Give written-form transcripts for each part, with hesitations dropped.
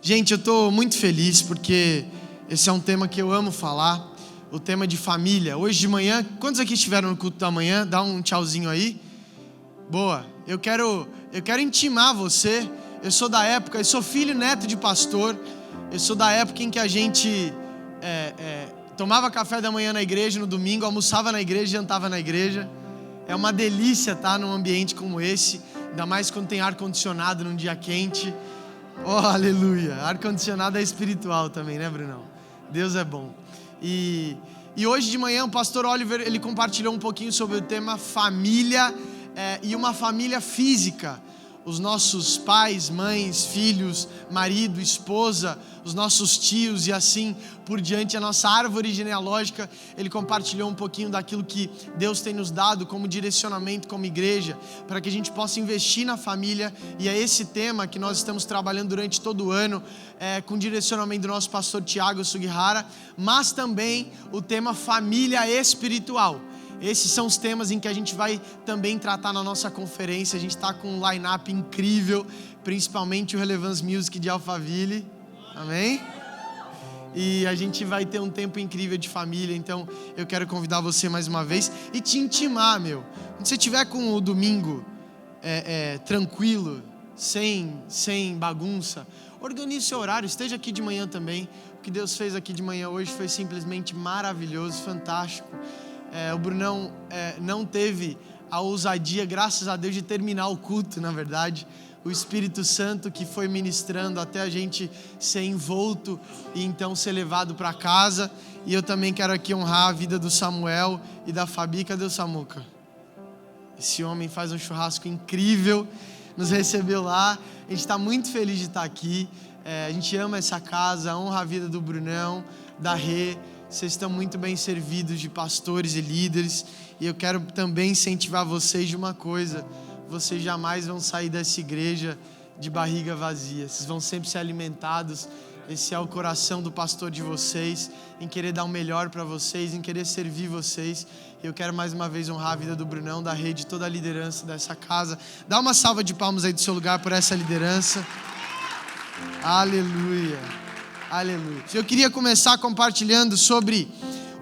Gente, eu estou muito feliz porque esse é um tema que eu amo falar, o tema de família. Hoje de manhã, quantos aqui estiveram no culto da manhã? Dá um tchauzinho aí. Boa, eu quero intimar você. Eu sou da época, eu sou filho e neto de pastor. Eu sou da época em que a gente tomava café da manhã na igreja no domingo, almoçava na igreja e jantava na igreja. É uma delícia estar num ambiente como esse, ainda mais quando tem ar-condicionado num dia quente. Oh, aleluia! Ar-condicionado é espiritual também, né, Brunão? Deus é bom. E hoje de manhã o pastor Oliver, ele compartilhou um pouquinho sobre o tema família e uma família física. Os nossos pais, mães, filhos, marido, esposa, os nossos tios e assim por diante, a nossa árvore genealógica. Ele compartilhou um pouquinho daquilo que Deus tem nos dado como direcionamento como igreja, para que a gente possa investir na família, e é esse tema que nós estamos trabalhando durante todo o ano, com direcionamento do nosso pastor Thiago Sugihara, mas também o tema família espiritual. Esses são os temas em que a gente vai também tratar na nossa conferência. A gente está com um line-up incrível, principalmente o Relevance Music de Alphaville, amém? E a gente vai ter um tempo incrível de família, então eu quero convidar você mais uma vez e te intimar, meu. Quando você estiver com o domingo tranquilo, sem bagunça, organize seu horário, esteja aqui de manhã também. O que Deus fez aqui de manhã hoje foi simplesmente maravilhoso, fantástico. O Brunão não teve a ousadia, graças a Deus, de terminar o culto, na verdade. O Espírito Santo que foi ministrando até a gente ser envolto e então ser levado para casa. E eu também quero aqui honrar a vida do Samuel e da Fabi. Cadê o Samuca? Esse homem faz um churrasco incrível, nos recebeu lá. A gente está muito feliz de estar aqui. A gente ama essa casa, honra a vida do Brunão, da Rê. Vocês estão muito bem servidos de pastores e líderes. E eu quero também incentivar vocês de uma coisa: vocês jamais vão sair dessa igreja de barriga vazia. Vocês vão sempre ser alimentados. Esse é o coração do pastor de vocês, em querer dar o melhor para vocês, em querer servir vocês. Eu quero mais uma vez honrar a vida do Brunão, da Rede, toda a liderança dessa casa. Dá uma salva de palmas aí do seu lugar por essa liderança. Aleluia. Aleluia. Eu queria começar compartilhando sobre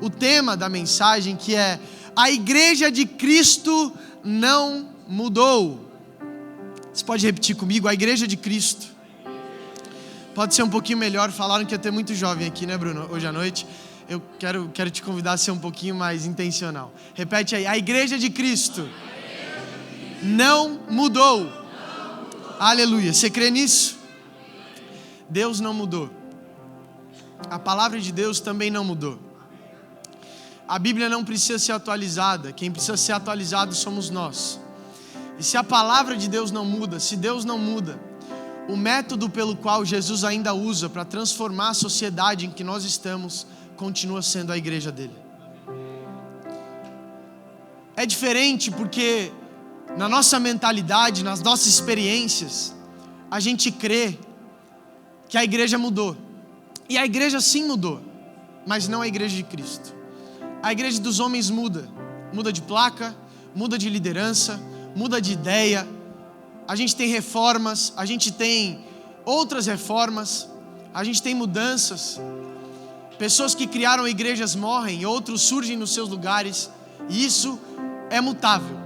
o tema da mensagem, que é: a igreja de Cristo não mudou. Você pode repetir comigo? A igreja de Cristo. Pode ser um pouquinho melhor. Falaram que ia ter muito jovem aqui, né, Bruno? Hoje à noite. Eu quero te convidar a ser um pouquinho mais intencional. Repete aí. A igreja de Cristo não mudou. Aleluia. Você crê nisso? Deus não mudou. A palavra de Deus também não mudou. A Bíblia não precisa ser atualizada. Quem precisa ser atualizado somos nós. E se a palavra de Deus não muda, se Deus não muda, o método pelo qual Jesus ainda usa para transformar a sociedade em que nós estamos continua sendo a igreja dele. É diferente porque na nossa mentalidade, nas nossas experiências, a gente crê que a igreja mudou. E a igreja sim mudou, mas não a igreja de Cristo. A igreja dos homens muda de placa, muda de liderança, muda de ideia. A gente tem reformas, a gente tem outras reformas, a gente tem mudanças. Pessoas que criaram igrejas morrem, outros surgem nos seus lugares, e isso é mutável.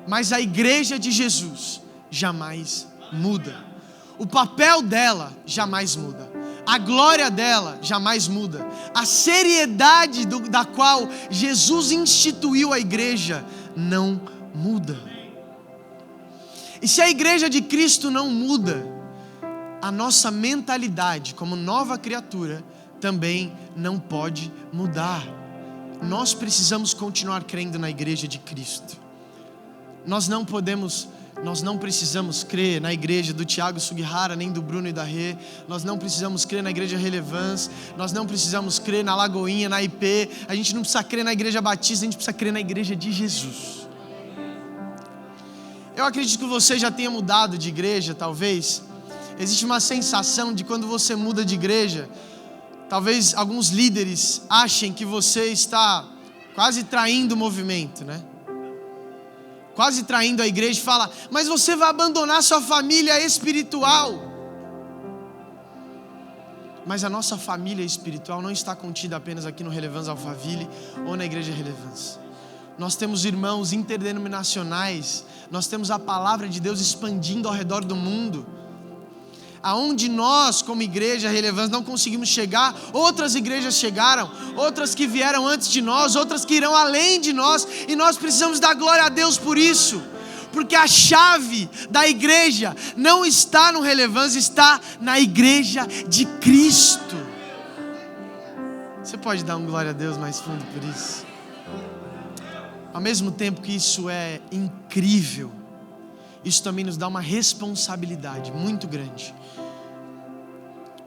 Mas a igreja de Jesus jamais muda. O papel dela jamais muda. A glória dela jamais muda. A seriedade da qual Jesus instituiu a igreja não muda. E se a igreja de Cristo não muda, a nossa mentalidade como nova criatura também não pode mudar. Nós precisamos continuar crendo na igreja de Cristo. Nós não precisamos crer na igreja do Thiago Sugihara, nem do Bruno e da Rê. Nós não precisamos crer na igreja Relevance. Nós não precisamos crer na Lagoinha, na IP. A gente não precisa crer na igreja Batista, a gente precisa crer na igreja de Jesus. Eu acredito que você já tenha mudado de igreja, talvez. Existe uma sensação de quando você muda de igreja, talvez alguns líderes achem que você está quase traindo o movimento, né? Quase traindo a igreja, e fala: mas você vai abandonar sua família espiritual. Mas a nossa família espiritual não está contida apenas aqui no Relevância Alphaville ou na Igreja Relevância. Nós temos irmãos interdenominacionais, nós temos a palavra de Deus expandindo ao redor do mundo. Aonde nós, como igreja Relevância, não conseguimos chegar, outras igrejas chegaram, outras que vieram antes de nós, outras que irão além de nós, e nós precisamos dar glória a Deus por isso, porque a chave da igreja não está no Relevância, está na igreja de Cristo. Você pode dar um glória a Deus mais fundo por isso? Ao mesmo tempo que isso é incrível, isso também nos dá uma responsabilidade muito grande,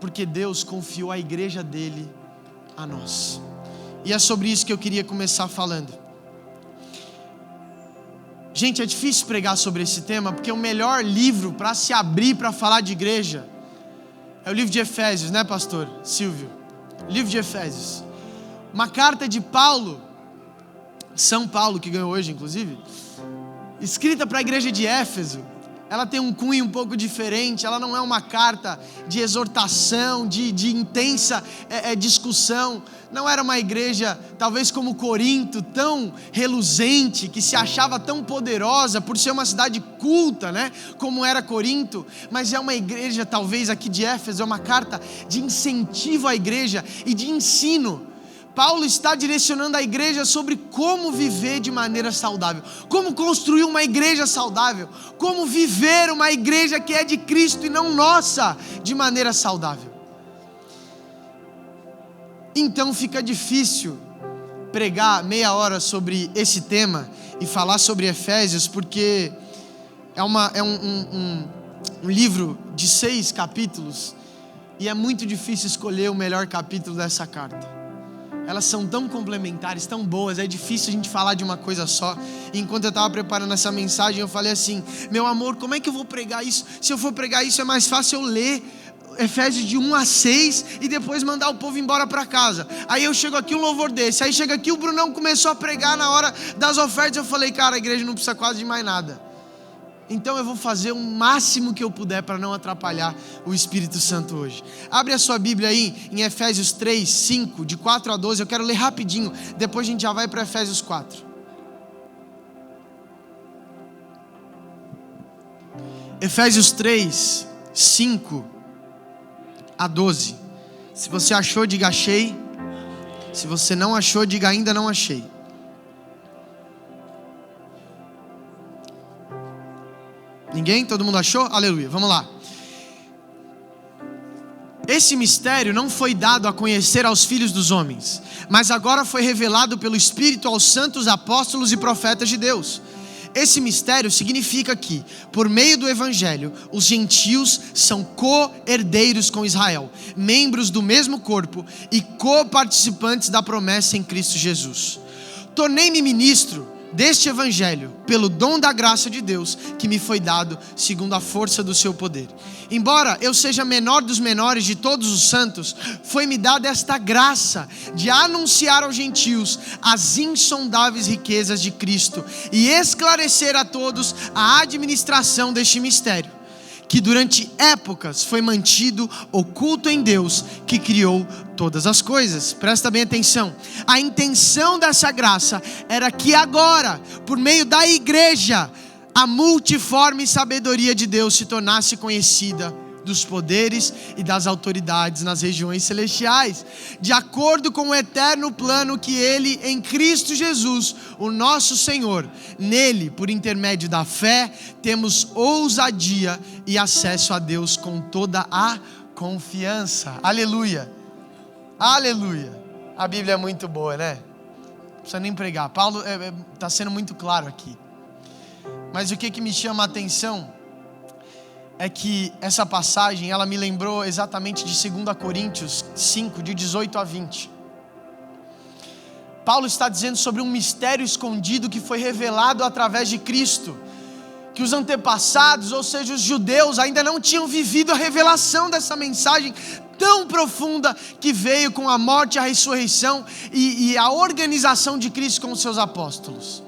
porque Deus confiou a igreja dele a nós. E é sobre isso que eu queria começar falando. Gente, é difícil pregar sobre esse tema, porque o melhor livro para se abrir para falar de igreja é o livro de Efésios, né, pastor Silvio? Livro de Efésios. Uma carta de Paulo, São Paulo, que ganhou hoje, inclusive, escrita para a igreja de Éfeso. Ela tem um cunho um pouco diferente, ela não é uma carta de exortação, de intensa discussão. Não era uma igreja, talvez como Corinto, tão reluzente, que se achava tão poderosa por ser uma cidade culta, né? Como era Corinto. Mas é uma igreja, talvez aqui de Éfeso, é uma carta de incentivo à igreja e de ensino. Paulo está direcionando a igreja sobre como viver de maneira saudável, como construir uma igreja saudável, como viver uma igreja que é de Cristo e não nossa, de maneira saudável. Então fica difícil pregar meia hora sobre esse tema e falar sobre Efésios, porque é um livro de 6 capítulos e é muito difícil escolher o melhor capítulo dessa carta. Elas são tão complementares, tão boas, é difícil a gente falar de uma coisa só. E enquanto eu estava preparando essa mensagem, eu falei assim: meu amor, como é que eu vou pregar isso? Se eu for pregar isso, é mais fácil eu ler Efésios de 1 a 6 e depois mandar o povo embora para casa. Aí eu chego aqui um louvor desse, aí chega aqui o Brunão começou a pregar na hora das ofertas. Eu falei: cara, a igreja não precisa quase de mais nada. Então eu vou fazer o máximo que eu puder para não atrapalhar o Espírito Santo hoje. Abre a sua Bíblia aí em Efésios 3, 5, de 4 a 12. Eu quero ler rapidinho, depois a gente já vai para Efésios 4. Efésios 3, 5 a 12. Se você achou, diga achei. Se você não achou, diga ainda não achei. Ninguém? Todo mundo achou? Aleluia, vamos lá. Esse mistério não foi dado a conhecer aos filhos dos homens, mas agora foi revelado pelo Espírito aos santos apóstolos e profetas de Deus. Esse mistério significa que, por meio do Evangelho, os gentios são co-herdeiros com Israel, membros do mesmo corpo e co-participantes da promessa em Cristo Jesus. Tornei-me ministro deste Evangelho, pelo dom da graça de Deus, que me foi dado segundo a força do seu poder. Embora eu seja menor dos menores de todos os santos, foi-me dada esta graça de anunciar aos gentios as insondáveis riquezas de Cristo e esclarecer a todos a administração deste mistério, que durante épocas foi mantido oculto em Deus, que criou todas as coisas. Presta bem atenção. A intenção dessa graça era que agora, por meio da igreja, a multiforme sabedoria de Deus se tornasse conhecida dos poderes e das autoridades nas regiões celestiais, de acordo com o eterno plano que Ele, em Cristo Jesus, o nosso Senhor, nele, por intermédio da fé, temos ousadia e acesso a Deus com toda a confiança. Aleluia, aleluia. A Bíblia é muito boa, né? Não precisa nem pregar. Paulo está sendo muito claro aqui. Mas o que me chama a atenção é que essa passagem, ela me lembrou exatamente de 2 Coríntios 5, de 18 a 20. Paulo está dizendo sobre um mistério escondido que foi revelado através de Cristo, que os antepassados, ou seja, os judeus, ainda não tinham vivido a revelação dessa mensagem tão profunda que veio com a morte, a ressurreição e a organização de Cristo com os seus apóstolos.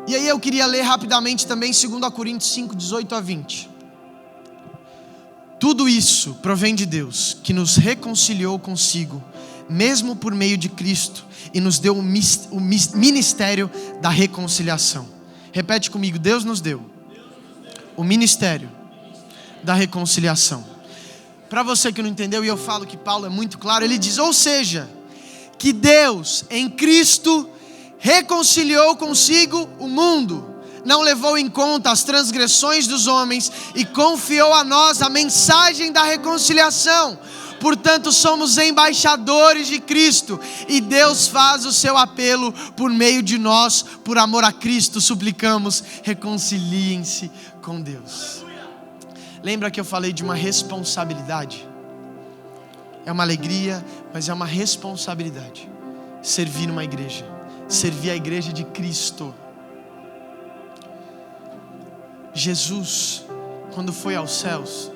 E aí eu queria ler rapidamente também 2 Coríntios 5, 18 a 20. Tudo isso provém de Deus, que nos reconciliou consigo, mesmo por meio de Cristo, e nos deu o ministério da reconciliação. Repete comigo: Deus nos deu o ministério da reconciliação. Para você que não entendeu, e eu falo que Paulo é muito claro, ele diz: ou seja, que Deus em Cristo reconciliou consigo o mundo, não levou em conta as transgressões dos homens e confiou a nós a mensagem da reconciliação. Portanto, somos embaixadores de Cristo e Deus faz o seu apelo por meio de nós. Por amor a Cristo, suplicamos: reconciliem-se com Deus. Lembra que eu falei de uma responsabilidade? É uma alegria, mas é uma responsabilidade. Servir numa igreja, servir a igreja de Cristo. Jesus, quando foi aos céus,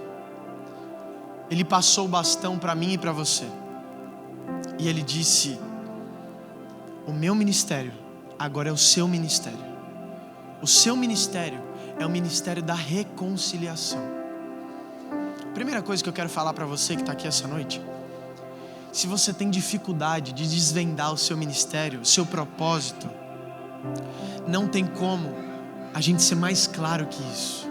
Ele passou o bastão para mim e para você. E Ele disse: o meu ministério agora é o seu ministério. O seu ministério é o ministério da reconciliação. Primeira coisa que eu quero falar para você que está aqui essa noite: se você tem dificuldade de desvendar o seu ministério, o seu propósito, não tem como a gente ser mais claro que isso.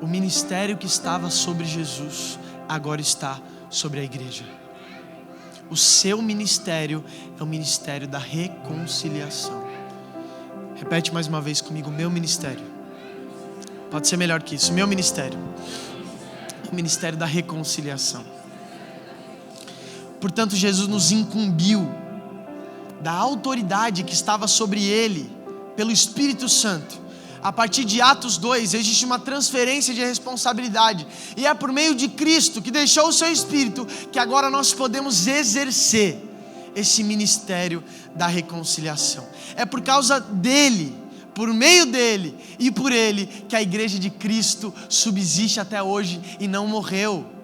O ministério que estava sobre Jesus agora está sobre a igreja. O seu ministério é o ministério da reconciliação. Repete mais uma vez comigo: meu ministério. Pode ser melhor que isso: meu ministério é o ministério da reconciliação. Portanto, Jesus nos incumbiu da autoridade que estava sobre Ele pelo Espírito Santo. A partir de Atos 2, existe uma transferência de responsabilidade. E é por meio de Cristo, que deixou o seu Espírito, que agora nós podemos exercer esse ministério da reconciliação. É por causa dele, por meio dele e por ele, que a igreja de Cristo subsiste até hoje e não morreu.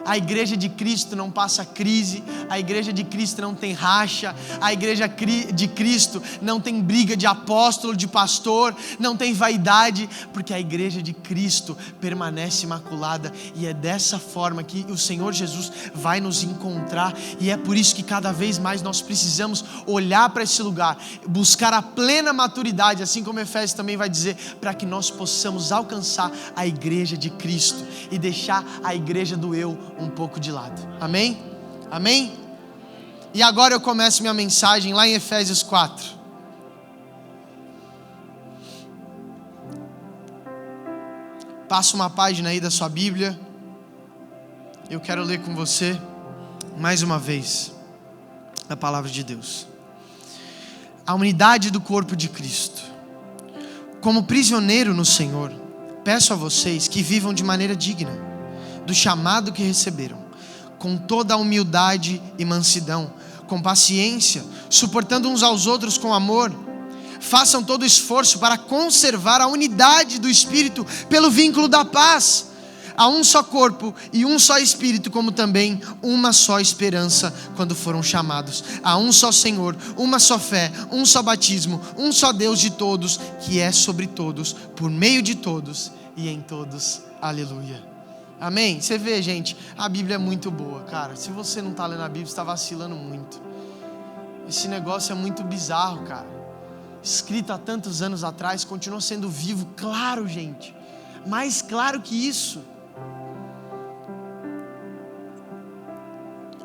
A igreja de Cristo não passa crise, a igreja de Cristo não tem racha, a igreja de Cristo não tem briga de apóstolo, de pastor, não tem vaidade, porque a igreja de Cristo permanece imaculada, e é dessa forma que o Senhor Jesus vai nos encontrar. E é por isso que cada vez mais nós precisamos olhar para esse lugar, buscar a plena maturidade, assim como Efésios também vai dizer, para que nós possamos alcançar a igreja de Cristo e deixar a igreja do eu um pouco de lado. Amém? Amém? E agora eu começo minha mensagem lá em Efésios 4. Passa uma página aí da sua Bíblia. Eu quero ler com você mais uma vez a palavra de Deus. A unidade do corpo de Cristo. Como prisioneiro no Senhor, peço a vocês que vivam de maneira digna do chamado que receberam, com toda a humildade e mansidão, com paciência, suportando uns aos outros com amor. Façam todo o esforço para conservar a unidade do Espírito pelo vínculo da paz. Há um só corpo e um só Espírito, como também uma só esperança quando foram chamados. Há um só Senhor, uma só fé, um só batismo, um só Deus de todos, que é sobre todos, por meio de todos e em todos. Aleluia. Amém? Você vê, gente, a Bíblia é muito boa, cara. Se você não está lendo a Bíblia, você está vacilando muito. Esse negócio é muito bizarro, cara. Escrito há tantos anos atrás, continua sendo vivo. Claro, gente, mais claro que isso.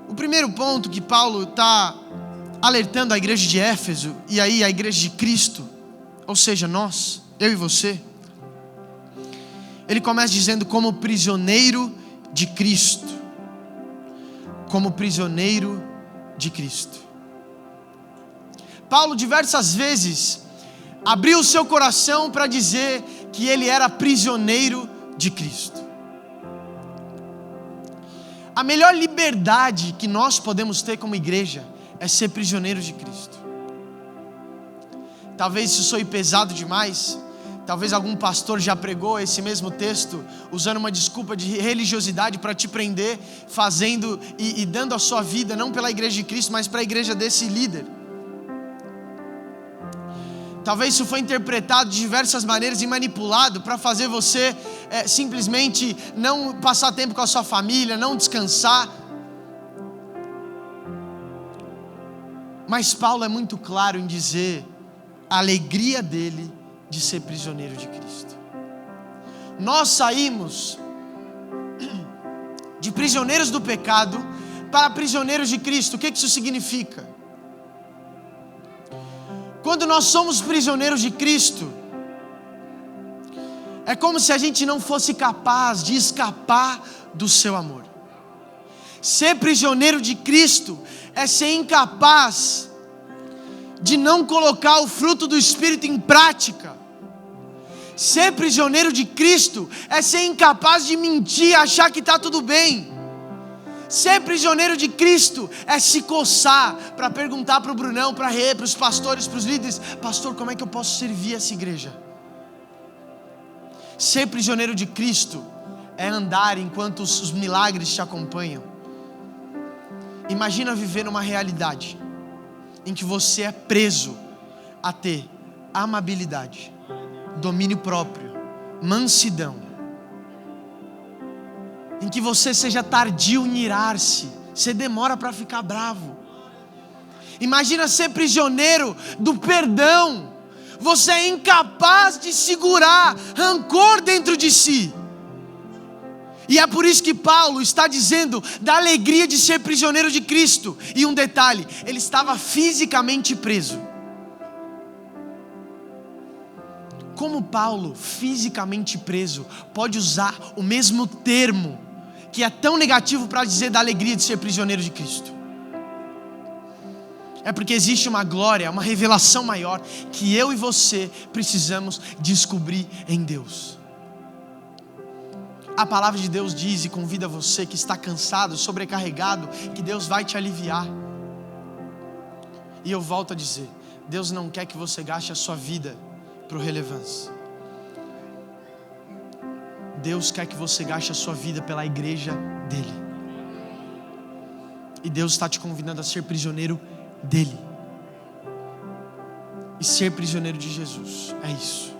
O primeiro ponto que Paulo está alertando a igreja de Éfeso, e aí a igreja de Cristo, ou seja, nós, eu e você, ele começa dizendo: como prisioneiro de Cristo. Como prisioneiro de Cristo. Paulo diversas vezes abriu o seu coração para dizer que ele era prisioneiro de Cristo. A melhor liberdade que nós podemos ter como igreja é ser prisioneiros de Cristo. Talvez isso soe pesado demais. Talvez algum pastor já pregou esse mesmo texto usando uma desculpa de religiosidade para te prender, fazendo e dando a sua vida não pela igreja de Cristo, mas para a igreja desse líder. Talvez isso foi interpretado de diversas maneiras e manipulado para fazer você simplesmente não passar tempo com a sua família, não descansar. Mas Paulo é muito claro em dizer a alegria dele de ser prisioneiro de Cristo. Nós saímos de prisioneiros do pecado para prisioneiros de Cristo. O que isso significa? Quando nós somos prisioneiros de Cristo, é como se a gente não fosse capaz de escapar do seu amor. Ser prisioneiro de Cristo é ser incapaz de não colocar o fruto do Espírito em prática. Ser prisioneiro de Cristo é ser incapaz de mentir, achar que está tudo bem. Ser prisioneiro de Cristo é se coçar para perguntar para o Brunão, para a Rê, para os pastores, para os líderes: pastor, como é que eu posso servir essa igreja? Ser prisioneiro de Cristo é andar enquanto os milagres te acompanham. Imagina viver numa realidade em que você é preso a ter amabilidade, domínio próprio, mansidão, em que você seja tardio em irar-se, você demora para ficar bravo. Imagina ser prisioneiro do perdão, você é incapaz de segurar rancor dentro de si. E é por isso que Paulo está dizendo da alegria de ser prisioneiro de Cristo. E um detalhe, ele estava fisicamente preso. Como Paulo, fisicamente preso, pode usar o mesmo termo que é tão negativo para dizer da alegria de ser prisioneiro de Cristo? É porque existe uma glória, uma revelação maior que eu e você precisamos descobrir em Deus. A palavra de Deus diz e convida você que está cansado, sobrecarregado, que Deus vai te aliviar. E eu volto a dizer, Deus não quer que você gaste a sua vida por relevância. Deus quer que você gaste a sua vida pela igreja dele. E Deus está te convidando a ser prisioneiro dele. E ser prisioneiro de Jesus, é isso.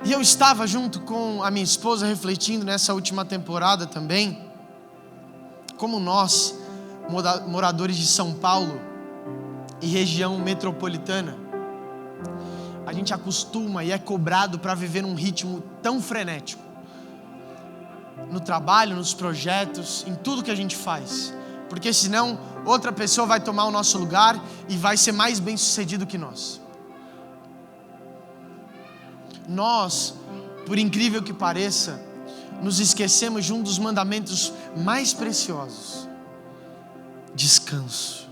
E eu estava junto com a minha esposa refletindo nessa última temporada também, como nós, moradores de São Paulo e região metropolitana, a gente acostuma e é cobrado para viver num ritmo tão frenético. No trabalho, nos projetos, em tudo que a gente faz. Porque senão outra pessoa vai tomar o nosso lugar e vai ser mais bem sucedido que nós. Nós, por incrível que pareça, nos esquecemos de um dos mandamentos mais preciosos: descanso.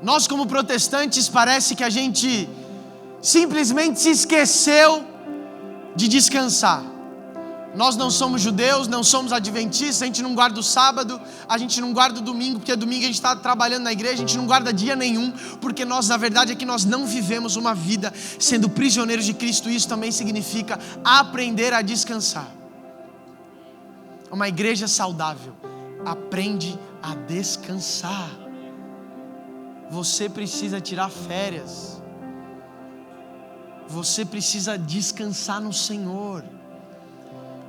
Nós, como protestantes, parece que a gente simplesmente se esqueceu de descansar. Nós não somos judeus, não somos adventistas, a gente não guarda o sábado, a gente não guarda o domingo, porque domingo a gente está trabalhando na igreja, a gente não guarda dia nenhum, porque nós, na verdade, é que nós não vivemos uma vida sendo prisioneiros de Cristo. Isso também significa aprender a descansar. Uma igreja saudável aprende a descansar. Você precisa tirar férias. Você precisa descansar no Senhor.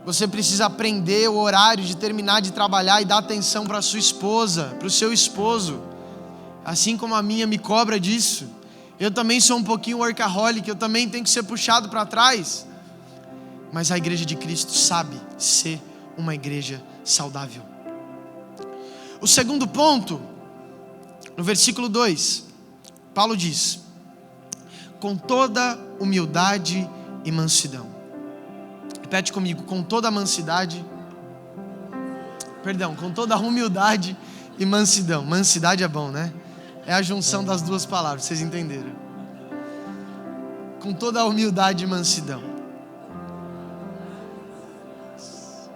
Você precisa aprender o horário de terminar de trabalhar e dar atenção para a sua esposa, para o seu esposo. Assim como a minha me cobra disso. Eu também sou um pouquinho workaholic, eu também tenho que ser puxado para trás. Mas a igreja de Cristo sabe ser uma igreja saudável. O segundo ponto, no versículo 2, Paulo diz: com toda humildade e mansidão. Repete comigo: com toda mansidade, com toda humildade e mansidão. Mansidade é bom, né? É a junção das duas palavras, vocês entenderam? Com toda a humildade e mansidão.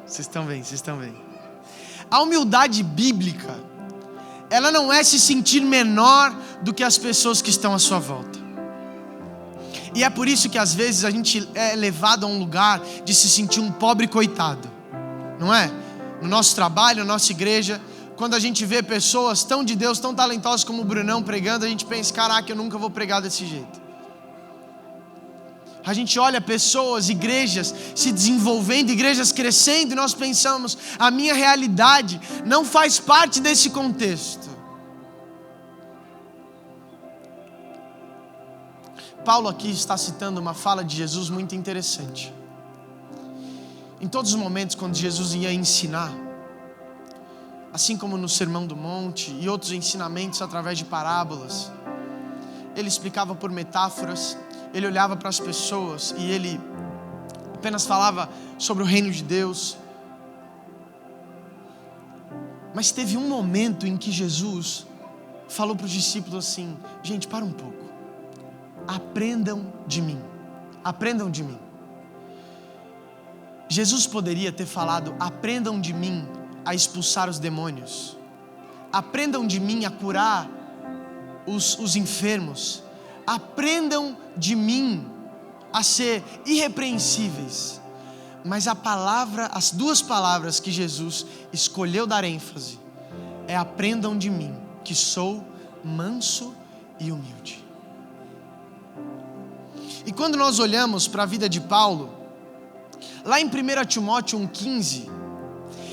Vocês estão bem. A humildade bíblica, ela não é se sentir menor do que as pessoas que estão à sua volta. E é por isso que às vezes a gente é levado a um lugar de se sentir um pobre coitado, não é? No nosso trabalho, na nossa igreja, quando a gente vê pessoas tão de Deus, tão talentosas como o Brunão pregando, a gente pensa: caraca, eu nunca vou pregar desse jeito. A gente olha pessoas, igrejas se desenvolvendo, igrejas crescendo, e nós pensamos, a minha realidade não faz parte desse contexto. Paulo aqui está citando uma fala de Jesus muito interessante. Em todos os momentos quando Jesus ia ensinar, assim como no Sermão do Monte e outros ensinamentos através de parábolas, ele explicava por metáforas, ele olhava para as pessoas e ele apenas falava sobre o reino de Deus. Mas teve um momento em que Jesus falou para os discípulos assim: gente, para um pouco, aprendam de mim, aprendam de mim. Jesus poderia ter falado: aprendam de mim a expulsar os demônios, aprendam de mim a curar os enfermos, aprendam de mim a ser irrepreensíveis. Mas as duas palavras que Jesus escolheu dar ênfase é: aprendam de mim, que sou manso e humilde. E quando nós olhamos para a vida de Paulo, lá em 1 Timóteo 1,15,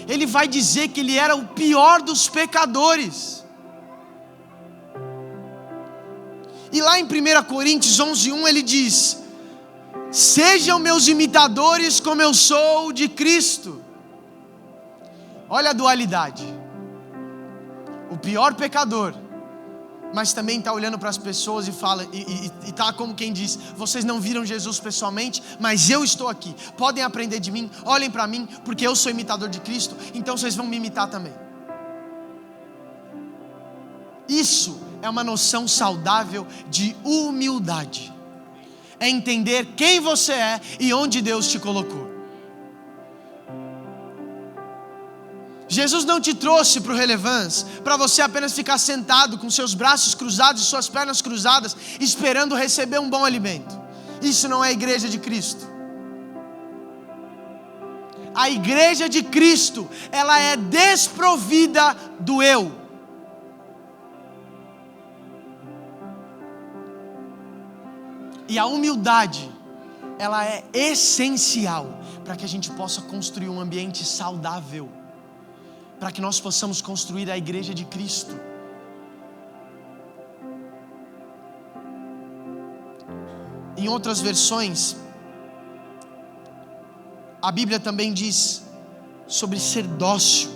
ele vai dizer que ele era o pior dos pecadores. E lá em 1 Coríntios 11,1 ele diz: sejam meus imitadores como eu sou de Cristo. Olha a dualidade. O pior pecador, mas também está olhando para as pessoas e fala, e está como quem diz: vocês não viram Jesus pessoalmente, mas eu estou aqui, podem aprender de mim, olhem para mim, porque eu sou imitador de Cristo, então vocês vão me imitar também. Isso é uma noção saudável de humildade, é entender quem você é e onde Deus te colocou. Jesus não te trouxe para o Relevance para você apenas ficar sentado com seus braços cruzados e suas pernas cruzadas, esperando receber um bom alimento. Isso não é a igreja de Cristo. A igreja de Cristo, ela é desprovida do eu. E a humildade, ela é essencial para que a gente possa construir um ambiente saudável, para que nós possamos construir a igreja de Cristo. Em outras versões, a Bíblia também diz sobre ser dócil,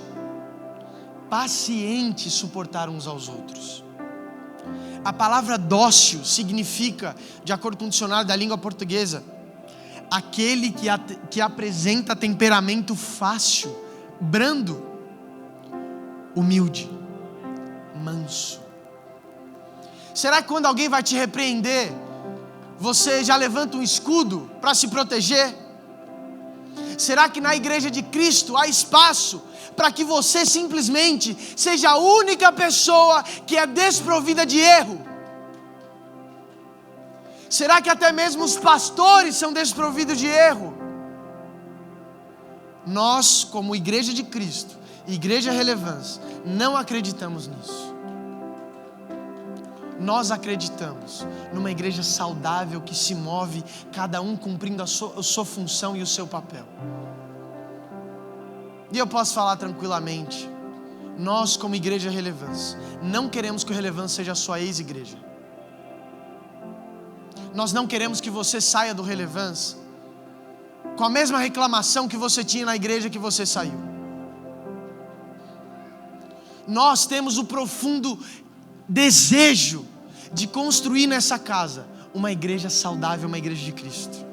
paciente e suportar uns aos outros. A palavra dócil significa, de acordo com o dicionário da língua portuguesa, aquele que apresenta temperamento fácil, brando, humilde, manso. Será que quando alguém vai te repreender, você já levanta um escudo para se proteger? Será que na igreja de Cristo há espaço para que você simplesmente seja a única pessoa que é desprovida de erro? Será que até mesmo os pastores são desprovidos de erro? Nós, como igreja de Cristo, igreja Relevance, não acreditamos nisso. Nós acreditamos numa igreja saudável que se move, cada um cumprindo a sua função e o seu papel. E eu posso falar tranquilamente, nós como igreja Relevance, não queremos que o Relevance seja a sua ex-igreja. Nós não queremos que você saia do Relevance com a mesma reclamação que você tinha na igreja que você saiu. Nós temos o profundo desejo de construir nessa casa uma igreja saudável, uma igreja de Cristo.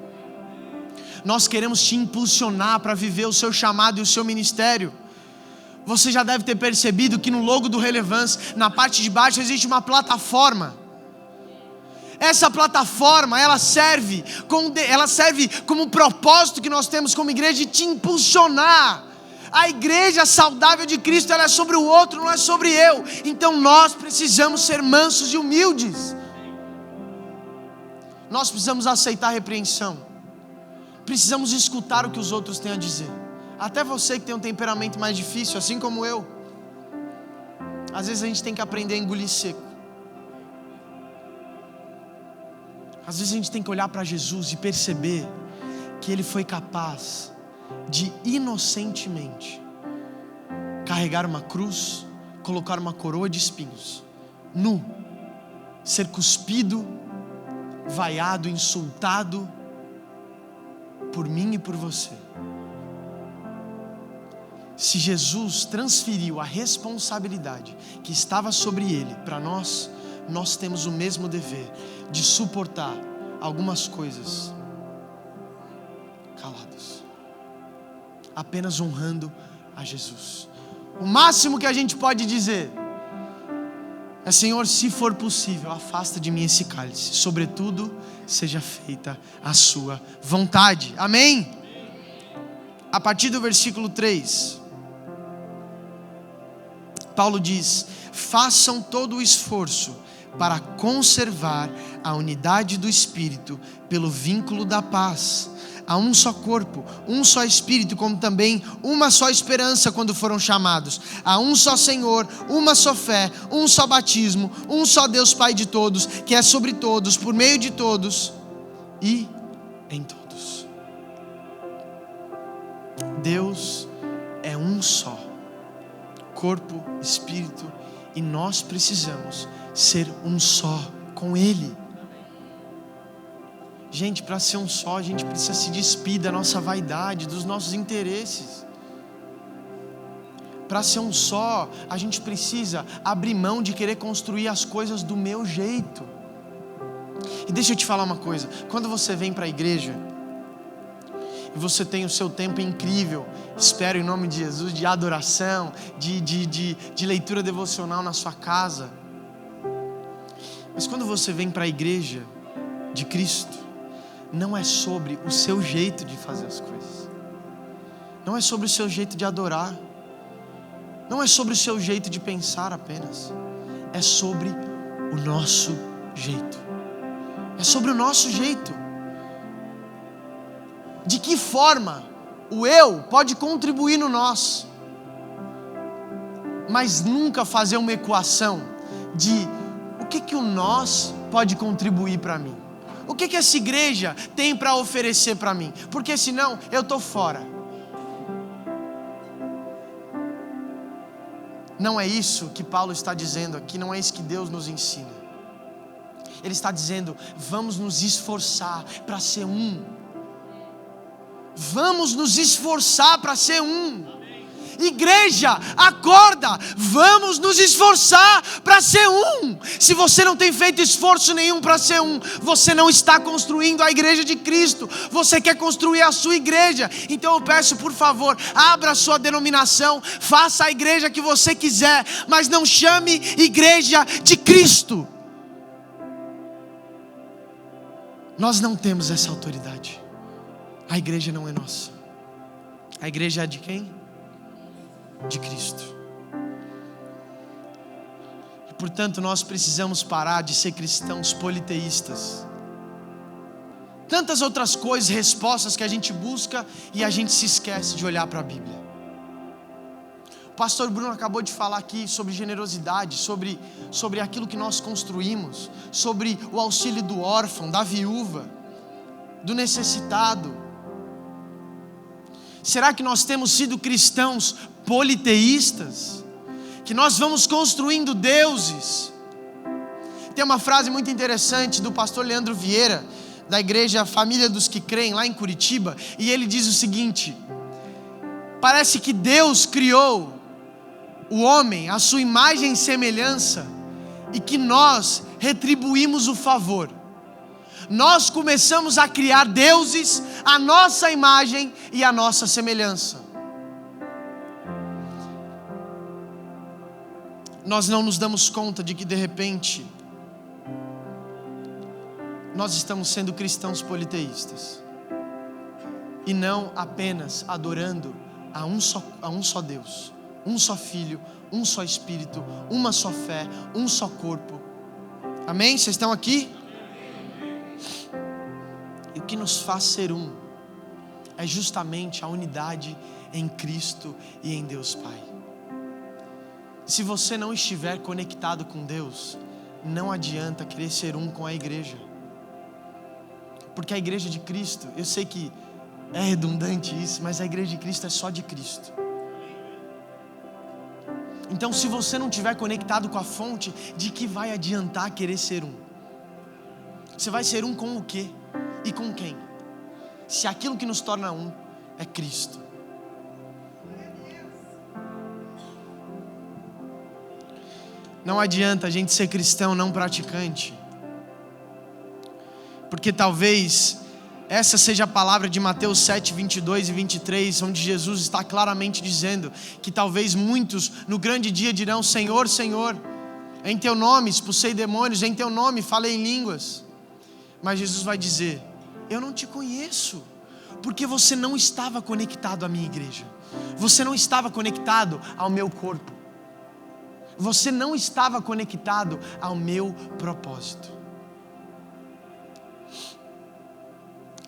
Nós queremos te impulsionar para viver o seu chamado e o seu ministério. Você já deve ter percebido que no logo do Relevance, na parte de baixo, existe uma plataforma. Essa plataforma, ela serve como propósito que nós temos como igreja de te impulsionar. A igreja saudável de Cristo, ela é sobre o outro, não é sobre eu. Então nós precisamos ser mansos e humildes. Nós precisamos aceitar a repreensão. Precisamos escutar o que os outros têm a dizer. Até você que tem um temperamento mais difícil, assim como eu. Às vezes a gente tem que aprender a engolir seco. Às vezes a gente tem que olhar para Jesus e perceber que Ele foi capaz de inocentemente carregar uma cruz, colocar uma coroa de espinhos, nu, ser cuspido, vaiado, insultado por mim e por você. Se Jesus transferiu a responsabilidade que estava sobre Ele para nós, nós temos o mesmo dever de suportar algumas coisas calados, apenas honrando a Jesus. O máximo que a gente pode dizer é: Senhor, se for possível, afasta de mim esse cálice, sobretudo seja feita a sua vontade. Amém? A partir do versículo 3, Paulo diz: façam todo o esforço para conservar a unidade do Espírito pelo vínculo da paz. Há um só corpo, um só Espírito, como também uma só esperança quando foram chamados. Há um só Senhor, uma só fé, um só batismo, um só Deus Pai de todos, que é sobre todos, por meio de todos e em todos. Deus é um só, corpo, Espírito, e nós precisamos ser um só com Ele. Gente, para ser um só, a gente precisa se despir da nossa vaidade, dos nossos interesses. Para ser um só, a gente precisa abrir mão de querer construir as coisas do meu jeito. E deixa eu te falar uma coisa: quando você vem para a igreja e você tem o seu tempo incrível, espero em nome de Jesus, de adoração, de leitura devocional na sua casa, mas quando você vem para a igreja de Cristo, não é sobre o seu jeito de fazer as coisas, não é sobre o seu jeito de adorar, não é sobre o seu jeito de pensar apenas, é sobre o nosso jeito, é sobre o nosso jeito. De que forma o eu pode contribuir no nós, mas nunca fazer uma equação de o que o nós pode contribuir para mim, o que essa igreja tem para oferecer para mim, porque senão eu estou fora. Não é isso que Paulo está dizendo aqui, não é isso que Deus nos ensina. Ele está dizendo: vamos nos esforçar para ser um. Vamos nos esforçar para ser um. Igreja, acorda, vamos nos esforçar para ser um. Se você não tem feito esforço nenhum para ser um, você não está construindo a igreja de Cristo, você quer construir a sua igreja. Então eu peço, por favor, abra a sua denominação, faça a igreja que você quiser, mas não chame igreja de Cristo. Nós não temos essa autoridade. A igreja não é nossa. A igreja é de quem? De Cristo. E portanto nós precisamos parar de ser cristãos politeístas. Tantas outras coisas, respostas que a gente busca e a gente se esquece de olhar para a Bíblia. O pastor Bruno acabou de falar aqui sobre generosidade, sobre aquilo que nós construímos, sobre o auxílio do órfão, da viúva, do necessitado. Será que nós temos sido cristãos politeístas? Que nós vamos construindo deuses? Tem uma frase muito interessante do pastor Leandro Vieira, da igreja Família dos que Creem, lá em Curitiba, e ele diz o seguinte: parece que Deus criou o homem à sua imagem e semelhança, e que nós retribuímos o favor. Nós começamos a criar deuses à nossa imagem e à nossa semelhança. Nós não nos damos conta de que de repente nós estamos sendo cristãos politeístas e não apenas adorando a um só Deus, um só Filho, um só Espírito, uma só fé, um só corpo. Amém? Vocês estão aqui? E o que nos faz ser um é justamente a unidade em Cristo e em Deus Pai. Se você não estiver conectado com Deus, não adianta querer ser um com a igreja. Porque a igreja de Cristo, eu sei que é redundante isso, mas a igreja de Cristo é só de Cristo. Então, se você não estiver conectado com a fonte, de que vai adiantar querer ser um? Você vai ser um com o quê? E com quem? Se aquilo que nos torna um é Cristo. Não adianta a gente ser cristão não praticante. Porque talvez essa seja a palavra de Mateus 7, 22 e 23, onde Jesus está claramente dizendo que talvez muitos no grande dia dirão: Senhor, Senhor, em teu nome expulsei demônios, em teu nome falei em línguas. Mas Jesus vai dizer: eu não te conheço, porque você não estava conectado à minha igreja, você não estava conectado ao meu corpo, você não estava conectado ao meu propósito.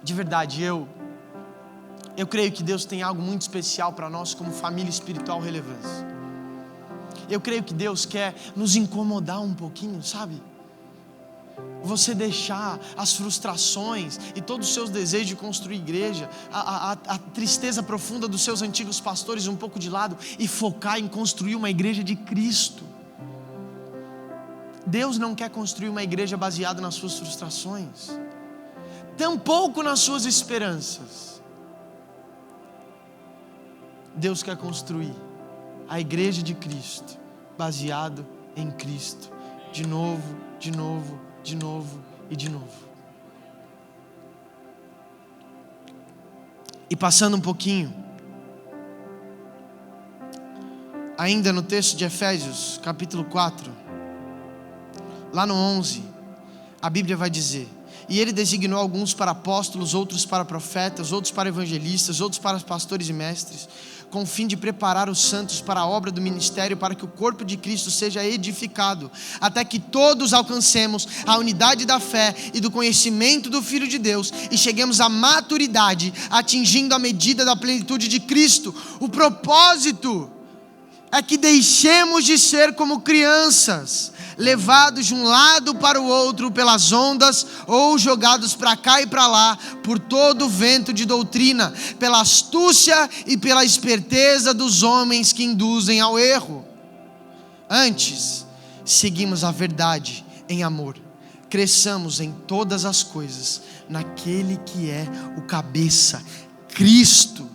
De verdade, eu creio que Deus tem algo muito especial para nós como família espiritual Relevância. Eu creio que Deus quer nos incomodar um pouquinho, sabe? Você deixar as frustrações e todos os seus desejos de construir igreja, a tristeza profunda dos seus antigos pastores um pouco de lado e focar em construir uma igreja de Cristo. Deus não quer construir uma igreja baseada nas suas frustrações, tampouco nas suas esperanças. Deus quer construir a igreja de Cristo, baseado em Cristo, de novo, de novo, de novo e de novo. E passando um pouquinho, ainda no texto de Efésios, capítulo 4, lá no 11, a Bíblia vai dizer: e ele designou alguns para apóstolos, outros para profetas, outros para evangelistas, outros para pastores e mestres, com o fim de preparar os santos para a obra do ministério, para que o corpo de Cristo seja edificado, até que todos alcancemos a unidade da fé e do conhecimento do Filho de Deus, e cheguemos à maturidade, atingindo a medida da plenitude de Cristo. O propósito é que deixemos de ser como crianças, levados de um lado para o outro pelas ondas, ou jogados para cá e para lá por todo o vento de doutrina, pela astúcia e pela esperteza dos homens que induzem ao erro. Antes, seguimos a verdade em amor, cresçamos em todas as coisas naquele que é o cabeça, Cristo.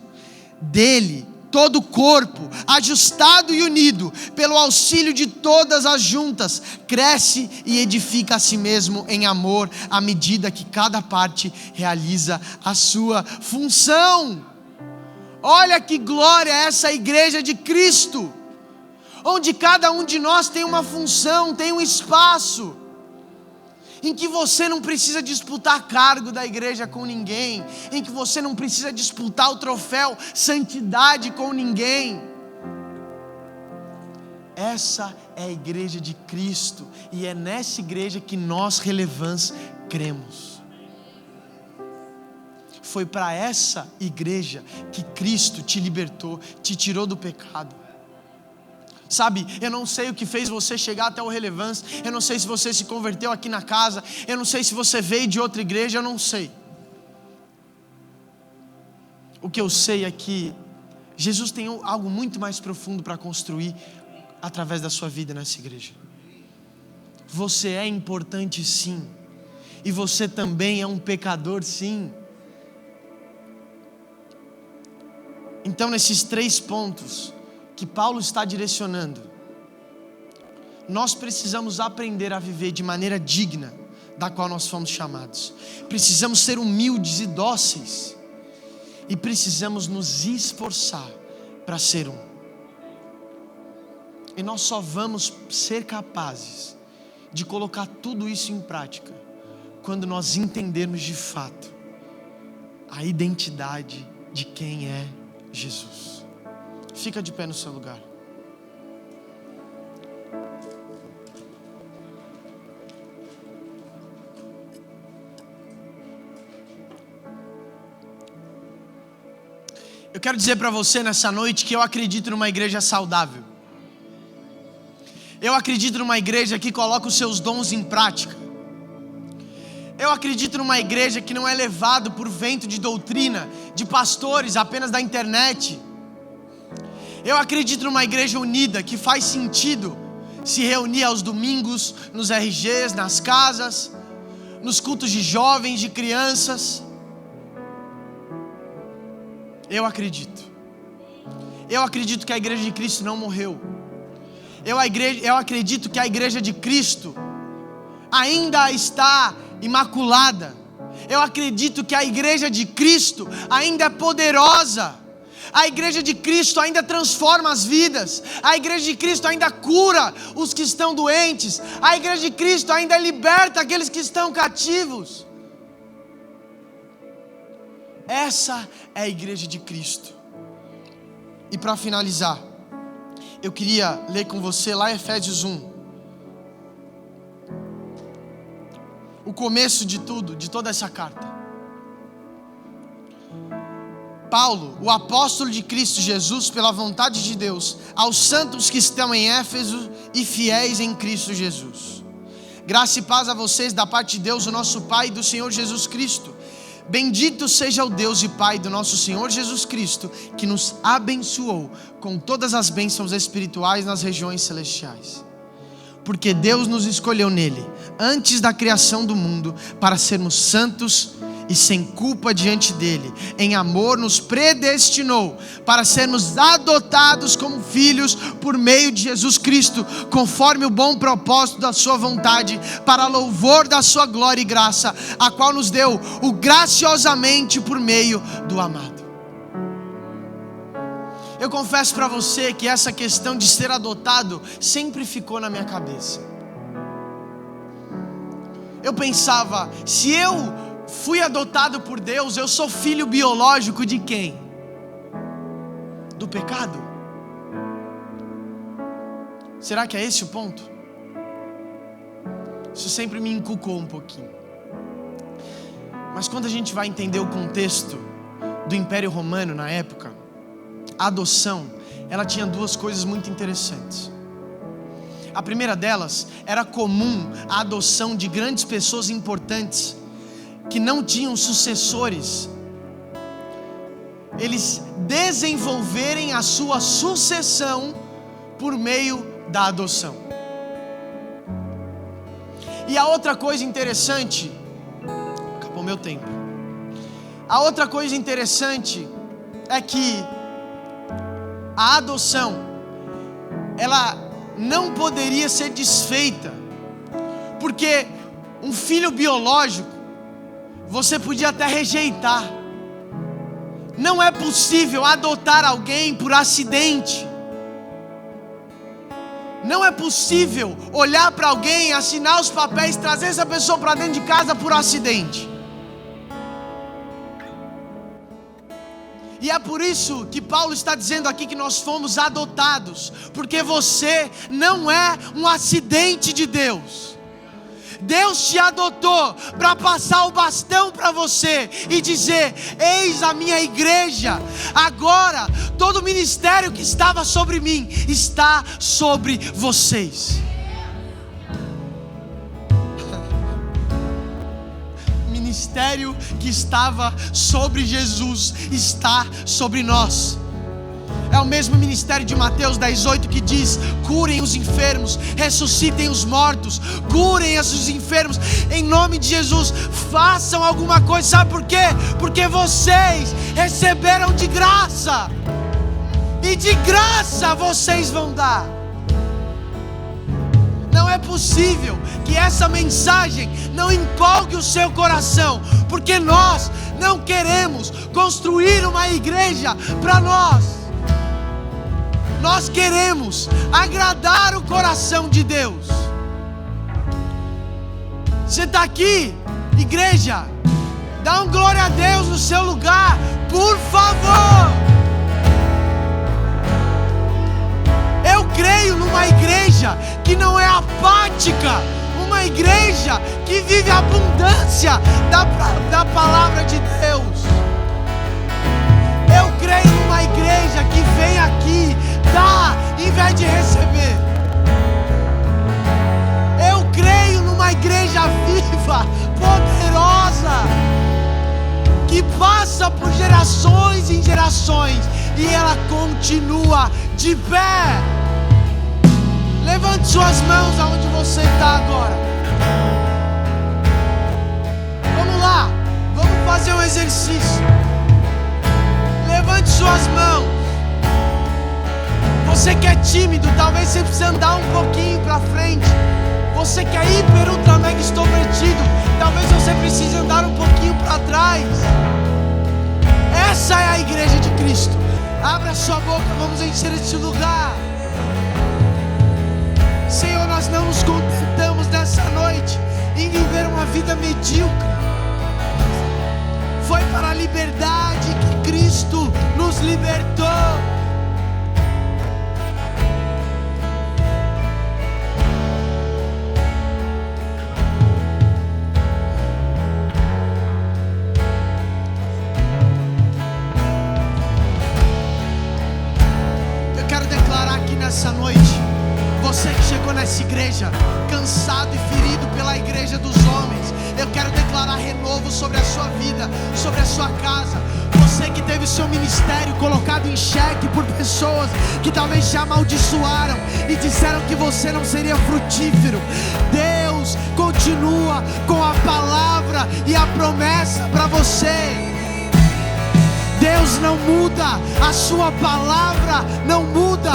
Dele todo o corpo, ajustado e unido pelo auxílio de todas as juntas, cresce e edifica a si mesmo em amor, à medida que cada parte realiza a sua função. Olha que glória é essa igreja de Cristo, onde cada um de nós tem uma função, tem um espaço, em que você não precisa disputar cargo da igreja com ninguém, em que você não precisa disputar o troféu santidade com ninguém. Essa é a igreja de Cristo, e é nessa igreja que nós, Relevância, cremos. Foi para essa igreja que Cristo te libertou, te tirou do pecado. Sabe, eu não sei o que fez você chegar até o Relevância, eu não sei se você se converteu aqui na casa, eu não sei se você veio de outra igreja, eu não sei. O que eu sei é que Jesus tem algo muito mais profundo para construir através da sua vida nessa igreja. Você é importante sim, e você também é um pecador sim. Então, nesses 3 pontos que Paulo está direcionando, nós precisamos aprender a viver de maneira digna da qual nós fomos chamados. Precisamos ser humildes e dóceis, e precisamos nos esforçar para ser um. E nós só vamos ser capazes de colocar tudo isso em prática quando nós entendermos de fato a identidade de quem é Jesus. Fica de pé no seu lugar. Eu quero dizer para você nessa noite que eu acredito numa igreja saudável. Eu acredito numa igreja que coloca os seus dons em prática. Eu acredito numa igreja que não é levado por vento de doutrina, de pastores apenas da internet. Eu acredito numa igreja unida, que faz sentido se reunir aos domingos, nos RGs, nas casas, nos cultos de jovens, de crianças. Eu acredito que a igreja de Cristo não morreu. Eu acredito que a igreja de Cristo ainda está imaculada. Eu acredito que a igreja de Cristo ainda é poderosa. A igreja de Cristo ainda transforma as vidas. A igreja de Cristo ainda cura os que estão doentes. A igreja de Cristo ainda liberta aqueles que estão cativos. Essa é a igreja de Cristo. E para finalizar, eu queria ler com você lá em Efésios 1. O começo de tudo, de toda essa carta. Paulo, o apóstolo de Cristo Jesus, pela vontade de Deus, aos santos que estão em Éfeso e fiéis em Cristo Jesus. Graça e paz a vocês da parte de Deus, o nosso Pai, e do Senhor Jesus Cristo. Bendito seja o Deus e Pai do nosso Senhor Jesus Cristo, que nos abençoou com todas as bênçãos espirituais nas regiões celestiais. Porque Deus nos escolheu nele, antes da criação do mundo, para sermos santos e sem culpa diante dele. Em amor nos predestinou para sermos adotados como filhos por meio de Jesus Cristo, conforme o bom propósito da sua vontade, para louvor da sua glória e graça, a qual nos deu o graciosamente por meio do amado. Eu confesso para você que essa questão de ser adotado sempre ficou na minha cabeça. Eu pensava, se eu fui adotado por Deus, eu sou filho biológico de quem? Do pecado? Será que é esse o ponto? Isso sempre me encucou um pouquinho. Mas quando a gente vai entender o contexto do Império Romano na época, a adoção, ela tinha duas coisas muito interessantes. A primeira delas, era comum a adoção de grandes pessoas importantes que não tinham sucessores, eles desenvolverem a sua sucessão por meio da adoção. E a outra coisa interessante, acabou meu tempo. A outra coisa interessante é que a adoção, ela não poderia ser desfeita, porque um filho biológico você podia até rejeitar. Não é possível adotar alguém por acidente. Não é possível olhar para alguém, assinar os papéis, trazer essa pessoa para dentro de casa por acidente. E é por isso que Paulo está dizendo aqui que nós fomos adotados, porque você não é um acidente de Deus. Deus te adotou para passar o bastão para você e dizer: eis a minha igreja, agora todo o ministério que estava sobre mim está sobre vocês. O ministério que estava sobre Jesus está sobre nós. É o mesmo ministério de Mateus 10:8 que diz: curem os enfermos, ressuscitem os mortos, curem os enfermos, em nome de Jesus, façam alguma coisa. Sabe por quê? Porque vocês receberam de graça, e de graça vocês vão dar. Não é possível que essa mensagem não empolgue o seu coração, porque nós não queremos construir uma igreja para nós. Nós queremos agradar o coração de Deus. Você está aqui, igreja? Dá um glória a Deus no seu lugar, por favor. Eu creio numa igreja que não é apática, uma igreja que vive a abundância da palavra de Deus. Eu creio numa igreja que vem aqui dar em vez de receber. Eu creio numa igreja viva, poderosa, e ela continua de pé. Levante suas mãos aonde você está agora. Vamos lá, vamos fazer um exercício. Levante suas mãos. Você que é tímido, talvez você precise andar um pouquinho para frente. Você que é hiper, ultra, mega extrovertido, talvez você precise andar um pouquinho para trás. Essa é a igreja de Cristo. Abra sua boca, vamos encher esse lugar. Senhor, nós não nos contentamos nessa noite em viver uma vida medíocre. Foi para a liberdade que Cristo nos libertou. Nessa noite, você que chegou nessa igreja cansado e ferido pela igreja dos homens, eu quero declarar renovo sobre a sua vida, sobre a sua casa. Você que teve seu ministério colocado em xeque por pessoas que talvez te amaldiçoaram e disseram que você não seria frutífero, Deus continua com a palavra e a promessa para você. Deus não muda, a sua palavra não muda.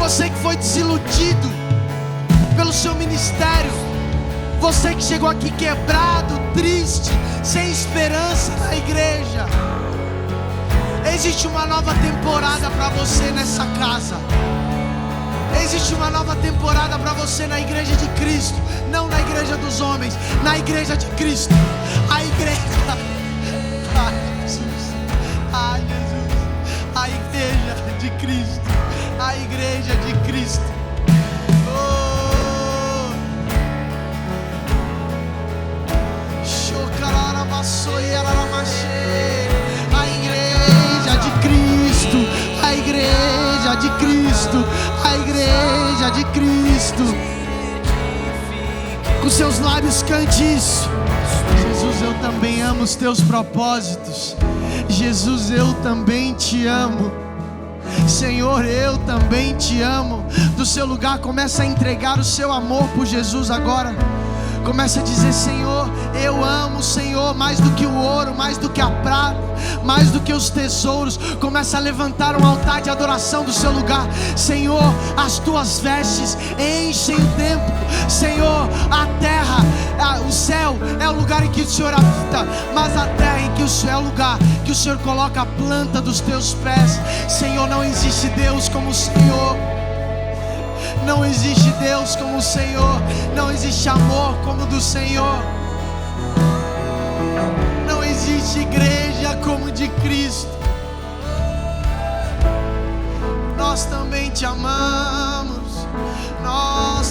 Você que foi desiludido pelo seu ministério, você que chegou aqui quebrado, triste, sem esperança na igreja, existe uma nova temporada para você nessa casa. Existe uma nova temporada para você na igreja de Cristo, não na igreja dos homens, na igreja de Cristo. A igreja, ai Jesus, ai Jesus, a igreja de Cristo. A igreja de Cristo. A igreja de Cristo. A igreja de Cristo. A igreja de Cristo. Com seus lábios cante isso. Jesus, eu também amo os teus propósitos. Jesus, eu também te amo. Senhor, eu também te amo. Do seu lugar, começa a entregar o seu amor por Jesus agora. Começa a dizer: Senhor, eu amo o Senhor mais do que o ouro, mais do que a prata, mais do que os tesouros. Começa a levantar um altar de adoração do seu lugar. Senhor, as tuas vestes enchem o templo. Senhor, a terra, o céu é o lugar em que o Senhor habita, mas a terra em que o Senhor é o lugar que o Senhor coloca a planta dos teus pés. Senhor, não existe Deus como o Senhor. Não existe Deus como o Senhor. Não existe amor como o do Senhor. Não existe igreja como de Cristo. Nós também te amamos. Nós